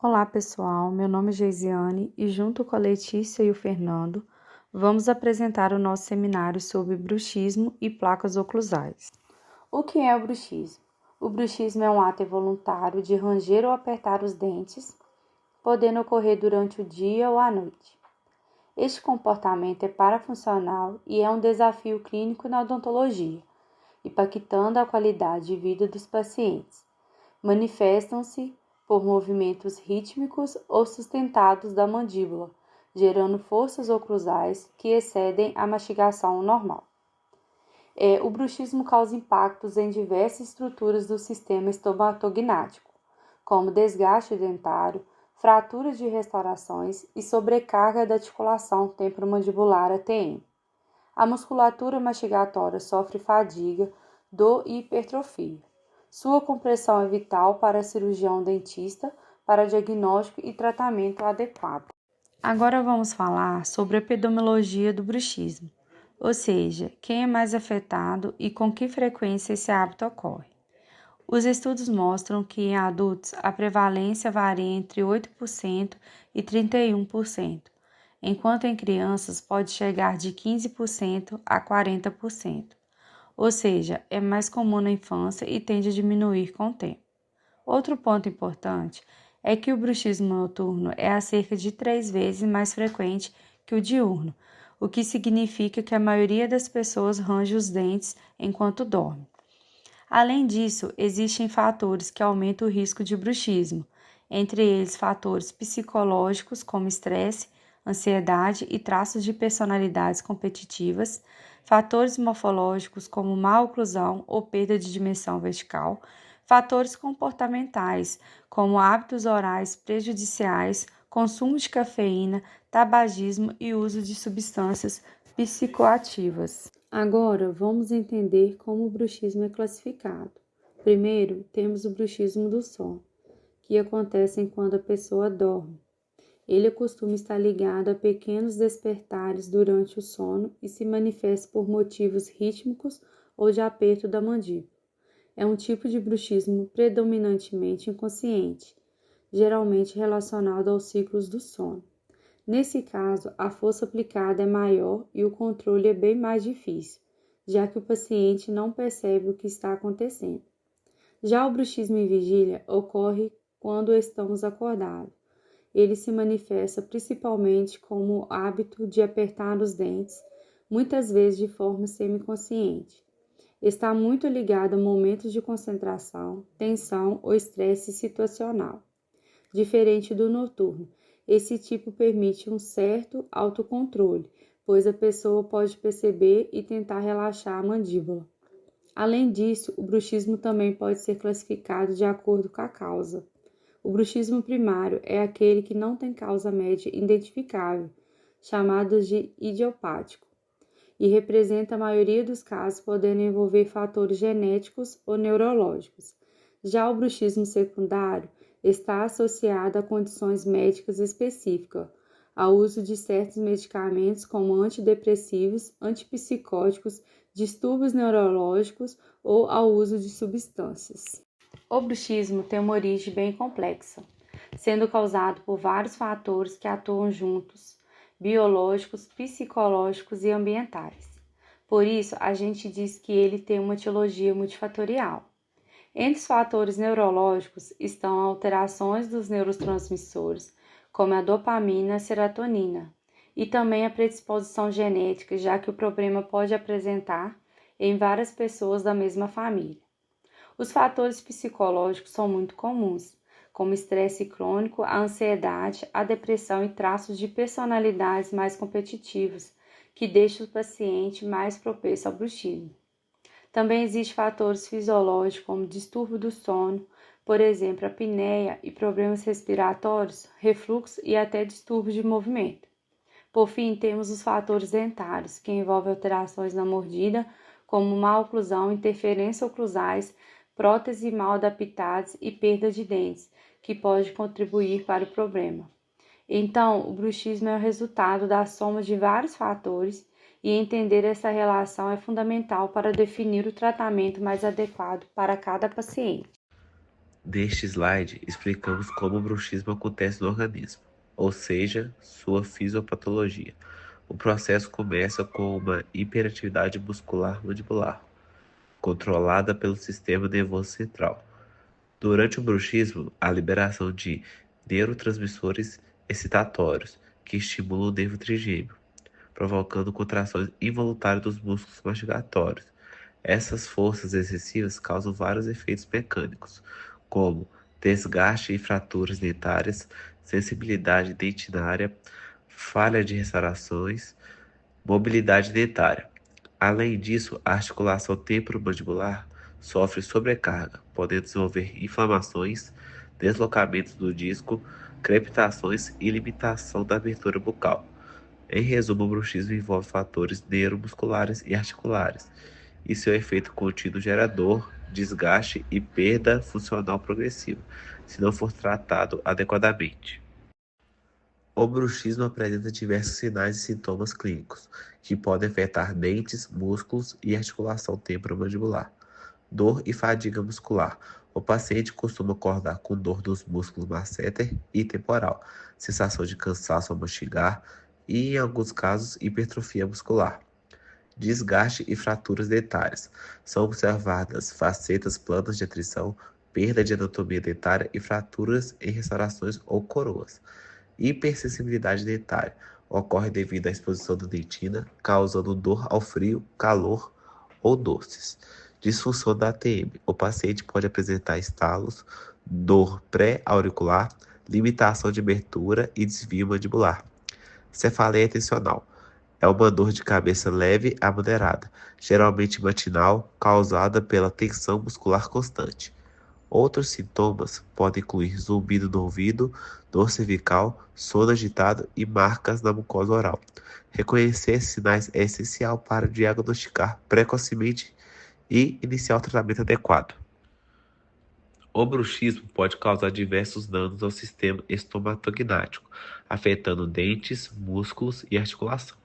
Olá pessoal, meu nome é Geisiane e junto com a Letícia e o Fernando, vamos apresentar o nosso seminário sobre bruxismo e placas oclusais. O que é o bruxismo? O bruxismo é um ato involuntário de ranger ou apertar os dentes, podendo ocorrer durante o dia ou à noite. Este comportamento é parafuncional e é um desafio clínico na odontologia, impactando a qualidade de vida dos pacientes. Manifestam-se por movimentos rítmicos ou sustentados da mandíbula, gerando forças oclusais que excedem a mastigação normal. O bruxismo causa impactos em diversas estruturas do sistema estomatognático, como desgaste dentário, fraturas de restaurações e sobrecarga da articulação temporomandibular ATM. A musculatura mastigatória sofre fadiga, dor e hipertrofia. Sua compressão é vital para cirurgião dentista para diagnóstico e tratamento adequado. Agora vamos falar sobre a epidemiologia do bruxismo, ou seja, quem é mais afetado e com que frequência esse hábito ocorre. Os estudos mostram que em adultos a prevalência varia entre 8% e 31%, enquanto em crianças pode chegar de 15% a 40%. Ou seja, é mais comum na infância e tende a diminuir com o tempo. Outro ponto importante é que o bruxismo noturno é a cerca de 3 vezes mais frequente que o diurno, o que significa que a maioria das pessoas range os dentes enquanto dorme. Além disso, existem fatores que aumentam o risco de bruxismo, entre eles fatores psicológicos como estresse, ansiedade e traços de personalidades competitivas, fatores morfológicos como má oclusão ou perda de dimensão vertical, fatores comportamentais como hábitos orais prejudiciais, consumo de cafeína, tabagismo e uso de substâncias psicoativas. Agora, vamos entender como o bruxismo é classificado. Primeiro, temos o bruxismo do sono, que acontece quando a pessoa dorme. Ele costuma estar ligado a pequenos despertares durante o sono e se manifesta por motivos rítmicos ou de aperto da mandíbula. É um tipo de bruxismo predominantemente inconsciente, geralmente relacionado aos ciclos do sono. Nesse caso, a força aplicada é maior e o controle é bem mais difícil, já que o paciente não percebe o que está acontecendo. Já o bruxismo em vigília ocorre quando estamos acordados. Ele se manifesta principalmente como o hábito de apertar os dentes, muitas vezes de forma semiconsciente. Está muito ligado a momentos de concentração, tensão ou estresse situacional. Diferente do noturno, esse tipo permite um certo autocontrole, pois a pessoa pode perceber e tentar relaxar a mandíbula. Além disso, o bruxismo também pode ser classificado de acordo com a causa. O bruxismo primário é aquele que não tem causa média identificável, chamado de idiopático, e representa a maioria dos casos, podendo envolver fatores genéticos ou neurológicos. Já o bruxismo secundário está associado a condições médicas específicas, ao uso de certos medicamentos como antidepressivos, antipsicóticos, distúrbios neurológicos ou ao uso de substâncias. O bruxismo tem uma origem bem complexa, sendo causado por vários fatores que atuam juntos, biológicos, psicológicos e ambientais. Por isso, a gente diz que ele tem uma etiologia multifatorial. Entre os fatores neurológicos estão alterações dos neurotransmissores, como a dopamina e a serotonina, e também a predisposição genética, já que o problema pode apresentar em várias pessoas da mesma família. Os fatores psicológicos são muito comuns, como estresse crônico, a ansiedade, a depressão e traços de personalidades mais competitivos, que deixam o paciente mais propenso ao bruxismo. Também existem fatores fisiológicos, como distúrbio do sono, por exemplo, apneia e problemas respiratórios, refluxo e até distúrbios de movimento. Por fim, temos os fatores dentários, que envolvem alterações na mordida, como má oclusão, interferência oclusais, próteses mal adaptadas e perda de dentes, que pode contribuir para o problema. Então, o bruxismo é o resultado da soma de vários fatores e entender essa relação é fundamental para definir o tratamento mais adequado para cada paciente. Neste slide, explicamos como o bruxismo acontece no organismo, ou seja, sua fisiopatologia. O processo começa com uma hiperatividade muscular mandibular, controlada pelo sistema nervoso central. Durante o bruxismo, a liberação de neurotransmissores excitatórios que estimulam o nervo trigêmeo, provocando contrações involuntárias dos músculos mastigatórios. Essas forças excessivas causam vários efeitos mecânicos, como desgaste e fraturas dentárias, sensibilidade dentinária, falha de restaurações, mobilidade dentária. Além disso, a articulação temporomandibular sofre sobrecarga, podendo desenvolver inflamações, deslocamentos do disco, crepitações e limitação da abertura bucal. Em resumo, o bruxismo envolve fatores neuromusculares e articulares, e seu efeito contínuo gera dor, desgaste e perda funcional progressiva, se não for tratado adequadamente. O bruxismo apresenta diversos sinais e sintomas clínicos, que podem afetar dentes, músculos e articulação temporomandibular. Dor e fadiga muscular. O paciente costuma acordar com dor dos músculos masseter e temporal, sensação de cansaço ao mastigar e, em alguns casos, hipertrofia muscular. Desgaste e fraturas dentárias. São observadas facetas planas de atrição, perda de anatomia dentária e fraturas em restaurações ou coroas. Hipersensibilidade dentária. Ocorre devido à exposição da dentina, causando dor ao frio, calor ou doces. Disfunção da ATM. O paciente pode apresentar estalos, dor pré-auricular, limitação de abertura e desvio mandibular. Cefaleia tensional. É uma dor de cabeça leve a moderada, geralmente matinal, causada pela tensão muscular constante. Outros sintomas podem incluir zumbido no ouvido, dor cervical, sono agitado e marcas na mucosa oral. Reconhecer esses sinais é essencial para diagnosticar precocemente e iniciar o tratamento adequado. O bruxismo pode causar diversos danos ao sistema estomatognático, afetando dentes, músculos e articulação.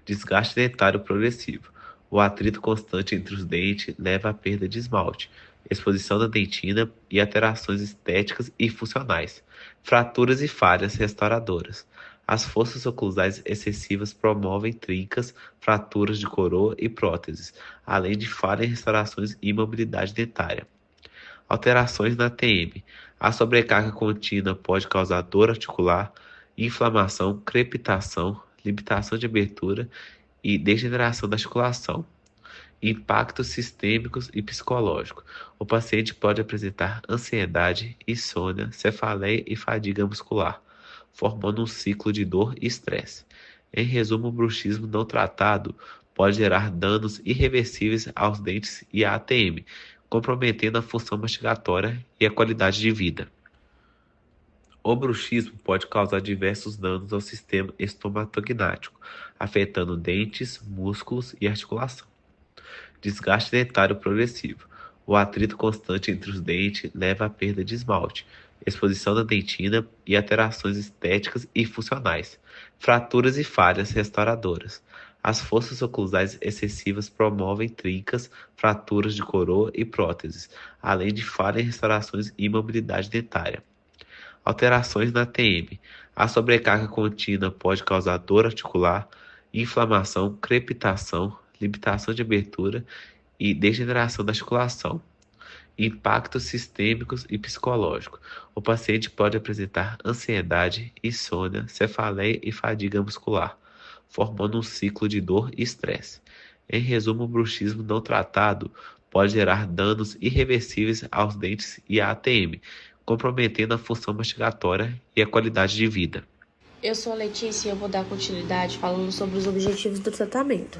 Desgaste dentário progressivo. O atrito constante entre os dentes leva à perda de esmalte, exposição da dentina e alterações estéticas e funcionais. Fraturas e falhas restauradoras. As forças oclusais excessivas promovem trincas, fraturas de coroa e próteses, além de falha em restaurações e imobilidade dentária. Alterações na TM. A sobrecarga contínua pode causar dor articular, inflamação, crepitação, limitação de abertura e degeneração da articulação. Impactos sistêmicos e psicológicos. O paciente pode apresentar ansiedade, insônia, cefaleia e fadiga muscular, formando um ciclo de dor e estresse. Em resumo, o bruxismo não tratado pode gerar danos irreversíveis aos dentes e à ATM, comprometendo a função mastigatória e a qualidade de vida. O bruxismo pode causar diversos danos ao sistema estomatognático, afetando dentes, músculos e articulação. Desgaste dentário progressivo. O atrito constante entre os dentes leva à perda de esmalte, exposição da dentina e alterações estéticas e funcionais. Fraturas e falhas restauradoras. As forças oclusais excessivas promovem trincas, fraturas de coroa e próteses, além de falha em restaurações e imobilidade dentária. Alterações na TM. A sobrecarga contínua pode causar dor articular, inflamação, crepitação, limitação de abertura e degeneração da articulação. Impactos sistêmicos e psicológicos. O paciente pode apresentar ansiedade, insônia, cefaleia e fadiga muscular, formando um ciclo de dor e estresse. Em resumo, o bruxismo não tratado pode gerar danos irreversíveis aos dentes e à ATM, comprometendo a função mastigatória e a qualidade de vida. Eu sou a Letícia e eu vou dar continuidade falando sobre os objetivos do tratamento.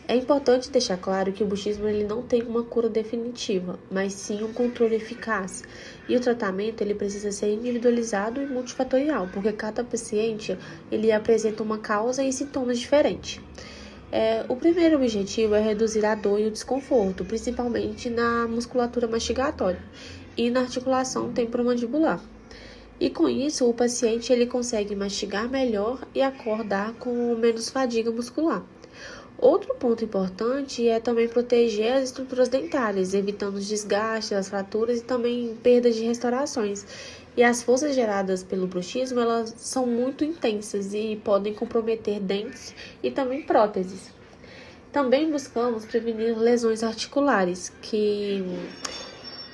É importante deixar claro que o bruxismo ele não tem uma cura definitiva, mas sim um controle eficaz. E o tratamento ele precisa ser individualizado e multifatorial, porque cada paciente ele apresenta uma causa e sintomas diferentes. O primeiro objetivo é reduzir a dor e o desconforto, principalmente na musculatura mastigatória e na articulação temporomandibular. E com isso, o paciente ele consegue mastigar melhor e acordar com menos fadiga muscular. Outro ponto importante é também proteger as estruturas dentárias, evitando os desgastes, as fraturas e também perdas de restaurações. E as forças geradas pelo bruxismo, elas são muito intensas e podem comprometer dentes e também próteses. Também buscamos prevenir lesões articulares, que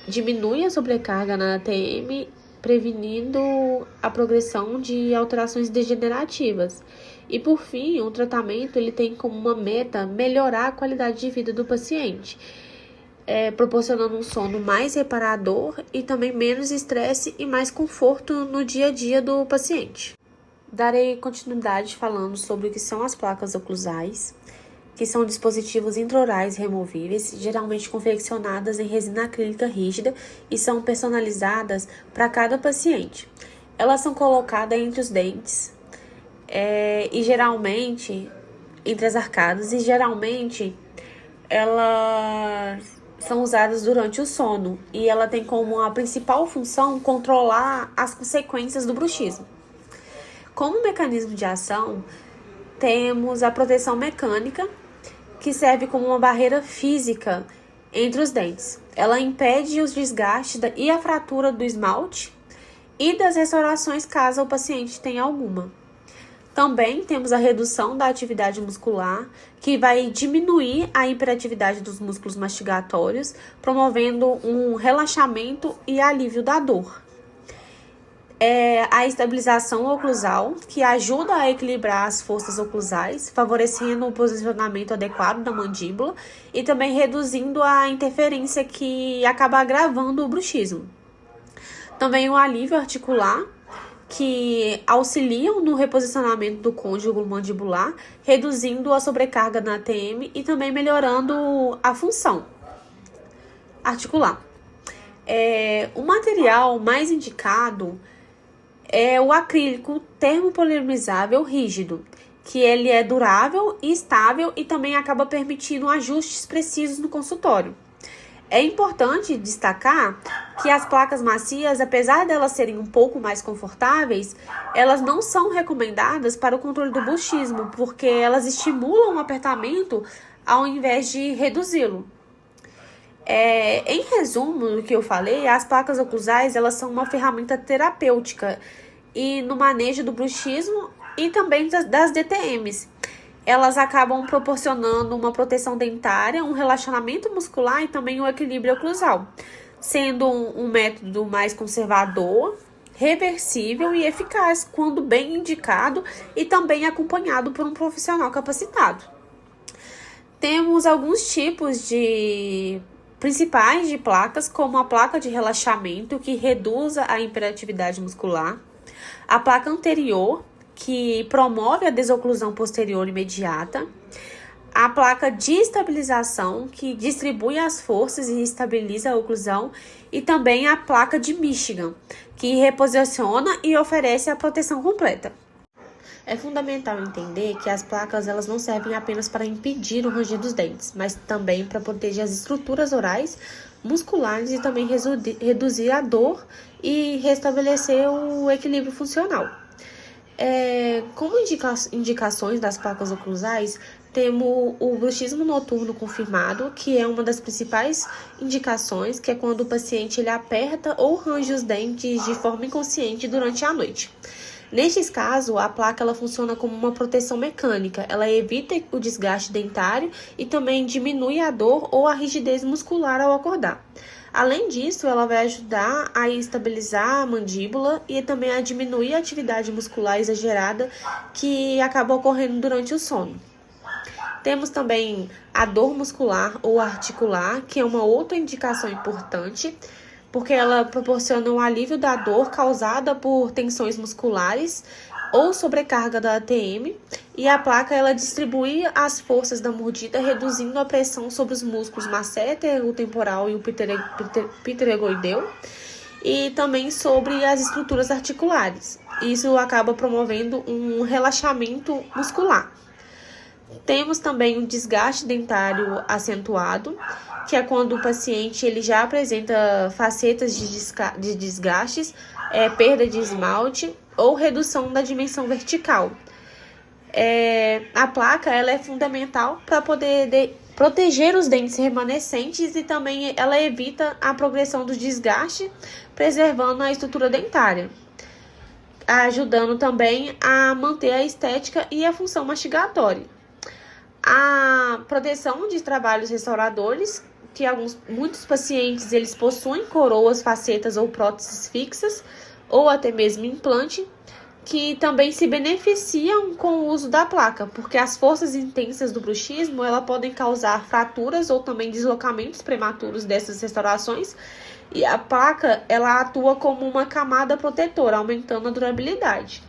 diminuem a sobrecarga na ATM, prevenindo a progressão de alterações degenerativas. E por fim, o tratamento ele tem como uma meta melhorar a qualidade de vida do paciente, proporcionando um sono mais reparador e também menos estresse e mais conforto no dia a dia do paciente. Darei continuidade falando sobre o que são as placas oclusais, que são dispositivos intraorais removíveis, geralmente confeccionadas em resina acrílica rígida e são personalizadas para cada paciente. Elas são colocadas entre os dentes e geralmente entre as arcadas e geralmente elas são usadas durante o sono e ela tem como a principal função controlar as consequências do bruxismo. Como mecanismo de ação, temos a proteção mecânica, que serve como uma barreira física entre os dentes. Ela impede os desgastes e a fratura do esmalte e das restaurações caso o paciente tenha alguma. Também temos a redução da atividade muscular, que vai diminuir a hiperatividade dos músculos mastigatórios, promovendo um relaxamento e alívio da dor. A estabilização oclusal, que ajuda a equilibrar as forças oclusais, favorecendo o posicionamento adequado da mandíbula e também reduzindo a interferência que acaba agravando o bruxismo. Também o alívio articular, que auxiliam no reposicionamento do côndilo mandibular, reduzindo a sobrecarga na ATM e também melhorando a função articular. O material mais indicado é o acrílico termopolimizável rígido, que ele é durável e estável e também acaba permitindo ajustes precisos no consultório. É importante destacar que as placas macias, apesar de elas serem um pouco mais confortáveis, elas não são recomendadas para o controle do bruxismo, porque elas estimulam o apertamento ao invés de reduzi-lo. Em resumo do que eu falei, as placas oclusais elas são uma ferramenta terapêutica e no manejo do bruxismo e também das DTMs. Elas acabam proporcionando uma proteção dentária, um relaxamento muscular e também um equilíbrio oclusal, sendo um método mais conservador, reversível e eficaz quando bem indicado e também acompanhado por um profissional capacitado. Temos alguns tipos principais de placas, como a placa de relaxamento, que reduz a hiperatividade muscular, a placa anterior, que promove a desoclusão posterior imediata, a placa de estabilização, que distribui as forças e estabiliza a oclusão, e também a placa de Michigan, que reposiciona e oferece a proteção completa. É fundamental entender que as placas elas não servem apenas para impedir o ranger dos dentes, mas também para proteger as estruturas orais, musculares e também reduzir a dor e restabelecer o equilíbrio funcional. Como indicações das placas oclusais, temos o bruxismo noturno confirmado, que é uma das principais indicações, que é quando o paciente ele aperta ou range os dentes de forma inconsciente durante a noite. Nestes casos, a placa ela funciona como uma proteção mecânica, ela evita o desgaste dentário e também diminui a dor ou a rigidez muscular ao acordar. Além disso, ela vai ajudar a estabilizar a mandíbula e também a diminuir a atividade muscular exagerada que acaba ocorrendo durante o sono. Temos também a dor muscular ou articular, que é uma outra indicação importante, porque ela proporciona um alívio da dor causada por tensões musculares ou sobrecarga da ATM, e a placa ela distribui as forças da mordida, reduzindo a pressão sobre os músculos masseter, o temporal e o pterygoideu, e também sobre as estruturas articulares. Isso acaba promovendo um relaxamento muscular. Temos também um desgaste dentário acentuado, que é quando o paciente ele já apresenta facetas de desgastes, perda de esmalte ou redução da dimensão vertical. A placa ela é fundamental para poder proteger os dentes remanescentes e também ela evita a progressão do desgaste, preservando a estrutura dentária, ajudando também a manter a estética e a função mastigatória. A proteção de trabalhos restauradores, que muitos pacientes eles possuem coroas, facetas ou próteses fixas, ou até mesmo implante, que também se beneficiam com o uso da placa, porque as forças intensas do bruxismo ela podem causar fraturas ou também deslocamentos prematuros dessas restaurações, e a placa ela atua como uma camada protetora, aumentando a durabilidade.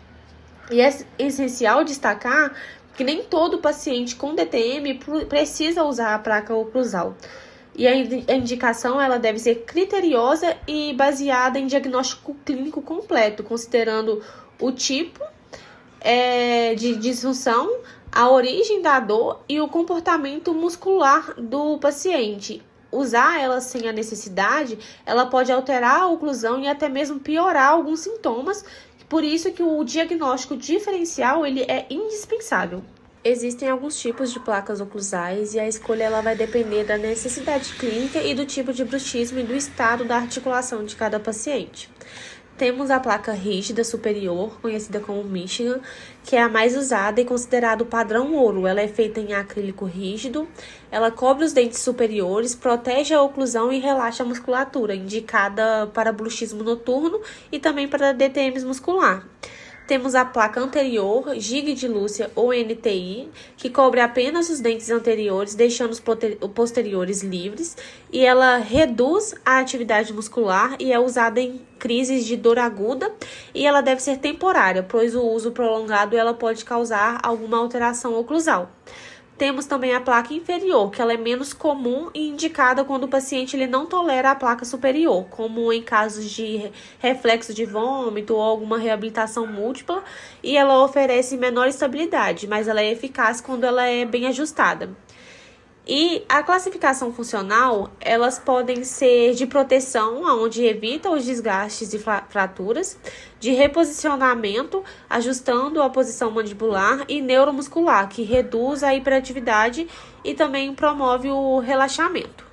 E é essencial destacar que nem todo paciente com DTM precisa usar a placa oclusal. E a indicação ela deve ser criteriosa e baseada em diagnóstico clínico completo, considerando o tipo de disfunção, a origem da dor e o comportamento muscular do paciente. Usar ela sem a necessidade, ela pode alterar a oclusão e até mesmo piorar alguns sintomas, por isso que o diagnóstico diferencial ele é indispensável. Existem alguns tipos de placas oclusais e a escolha ela vai depender da necessidade clínica e do tipo de bruxismo e do estado da articulação de cada paciente. Temos a placa rígida superior, conhecida como Michigan, que é a mais usada e considerada o padrão ouro. Ela é feita em acrílico rígido, ela cobre os dentes superiores, protege a oclusão e relaxa a musculatura, indicada para bruxismo noturno e também para DTMs muscular. Temos a placa anterior, Gig de Lúcia ou NTI, que cobre apenas os dentes anteriores, deixando os posteriores livres, e ela reduz a atividade muscular e é usada em crises de dor aguda, e ela deve ser temporária, pois o uso prolongado ela pode causar alguma alteração oclusal. Temos também a placa inferior, que ela é menos comum e indicada quando o paciente ele não tolera a placa superior, como em casos de reflexo de vômito ou alguma reabilitação múltipla, e ela oferece menor estabilidade, mas ela é eficaz quando ela é bem ajustada. E a classificação funcional, elas podem ser de proteção, onde evita os desgastes e fraturas, de reposicionamento, ajustando a posição mandibular, e neuromuscular, que reduz a hiperatividade e também promove o relaxamento.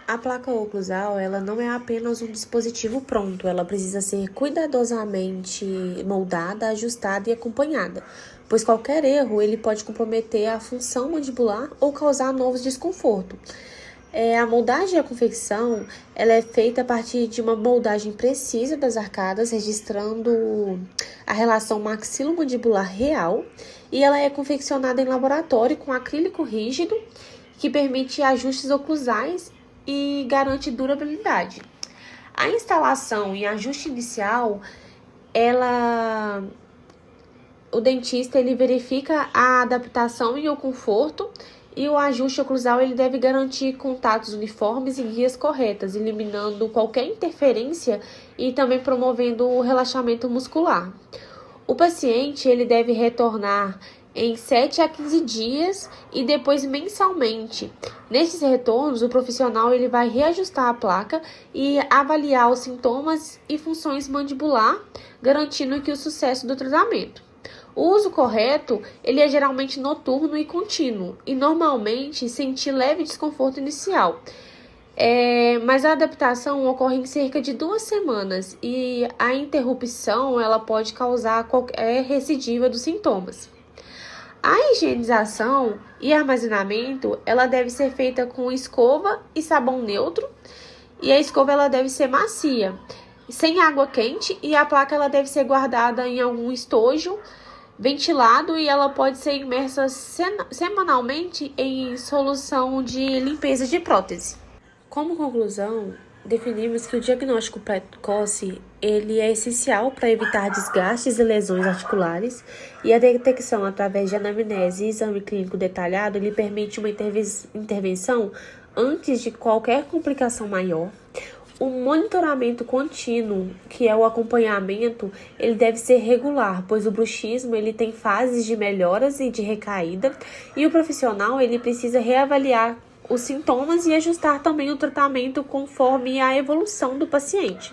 A placa oclusal, ela não é apenas um dispositivo pronto, ela precisa ser cuidadosamente moldada, ajustada e acompanhada, pois qualquer erro ele pode comprometer a função mandibular ou causar novos desconfortos. A moldagem e a confecção ela é feita a partir de uma moldagem precisa das arcadas, registrando a relação maxilomandibular real, e ela é confeccionada em laboratório com acrílico rígido, que permite ajustes oclusais e garante durabilidade. A instalação e ajuste inicial, o dentista ele verifica a adaptação e o conforto, e o ajuste oclusal ele deve garantir contatos uniformes e guias corretas, eliminando qualquer interferência e também promovendo o relaxamento muscular. O paciente ele deve retornar em 7 a 15 dias e depois mensalmente. Nesses retornos, o profissional ele vai reajustar a placa e avaliar os sintomas e funções mandibular, garantindo que o sucesso do tratamento. O uso correto ele é geralmente noturno e contínuo, e normalmente sentir leve desconforto inicial. Mas a adaptação ocorre em cerca de 2 semanas e a interrupção ela pode causar qualquer recidiva dos sintomas. A higienização e armazenamento ela deve ser feita com escova e sabão neutro, e a escova ela deve ser macia, sem água quente, e a placa ela deve ser guardada em algum estojo ventilado, e ela pode ser imersa semanalmente em solução de limpeza de prótese. Como conclusão, definimos que o diagnóstico precoce ele é essencial para evitar desgastes e lesões articulares, e a detecção através de anamnese e exame clínico detalhado ele permite uma intervenção antes de qualquer complicação maior. O monitoramento contínuo, que é o acompanhamento, ele deve ser regular, pois o bruxismo ele tem fases de melhoras e de recaída, e o profissional ele precisa reavaliar os sintomas e ajustar também o tratamento conforme a evolução do paciente.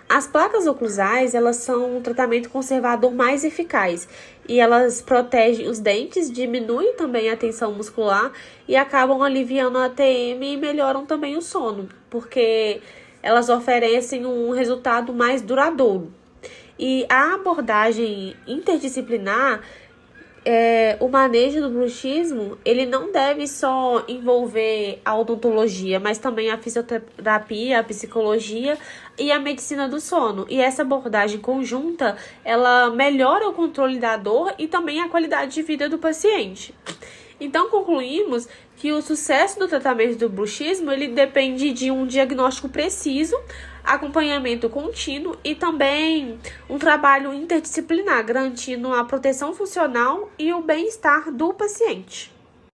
As placas oclusais, elas são um tratamento conservador mais eficaz e elas protegem os dentes, diminuem também a tensão muscular e acabam aliviando a TM e melhoram também o sono, porque elas oferecem um resultado mais duradouro. E a abordagem interdisciplinar, o manejo do bruxismo, ele não deve só envolver a odontologia, mas também a fisioterapia, a psicologia e a medicina do sono. E essa abordagem conjunta, ela melhora o controle da dor e também a qualidade de vida do paciente. Então, concluímos que o sucesso do tratamento do bruxismo, ele depende de um diagnóstico preciso, acompanhamento contínuo e também um trabalho interdisciplinar, garantindo a proteção funcional e o bem-estar do paciente.